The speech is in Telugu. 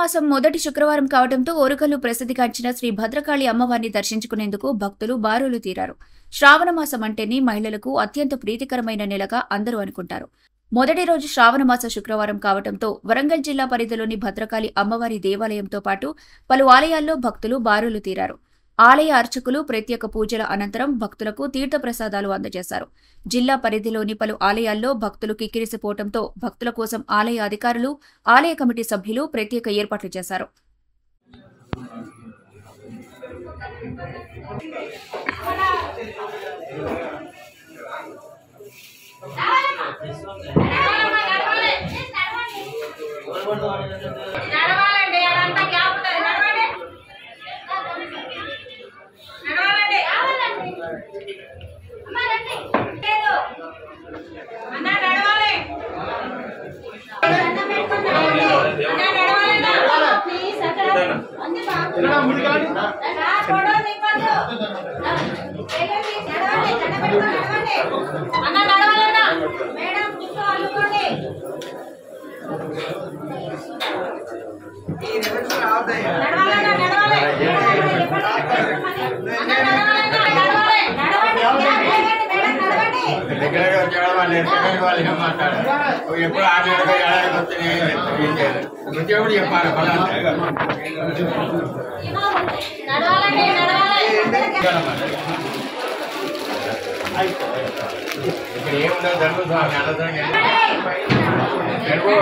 మాసం మొదటి శుక్రవారం కావడంతో ఓరుగల్లు ప్రసిద్ధిగాంచిన శ్రీ భద్రకాళి అమ్మవారిని దర్శించుకునేందుకు భక్తులు బారులు తీరారు. శ్రావణ మాసం అంటేనే మహిళలకు అత్యంత ప్రీతికరమైన నెలగా అందరూ అనుకుంటారు. మొదటి రోజు శ్రావణ మాస శుక్రవారం కావడంతో వరంగల్ జిల్లా పరిధిలోని భద్రకాళి అమ్మవారి దేవాలయంతో పాటు పలు ఆలయాల్లో భక్తులు బారులు తీరారు. ఆలయ అర్చకులు ప్రత్యేక పూజల అనంతరం భక్తులకు తీర్థప్రసాదాలు అందజేశారు. జిల్లా పరిధిలోని పలు ఆలయాల్లో భక్తులు కిక్కిరిసిపోవడంతో భక్తుల కోసం ఆలయ అధికారులు, ఆలయ కమిటీ సభ్యులు ప్రత్యేక ఏర్పాట్లు చేశారు. ఎక్కువ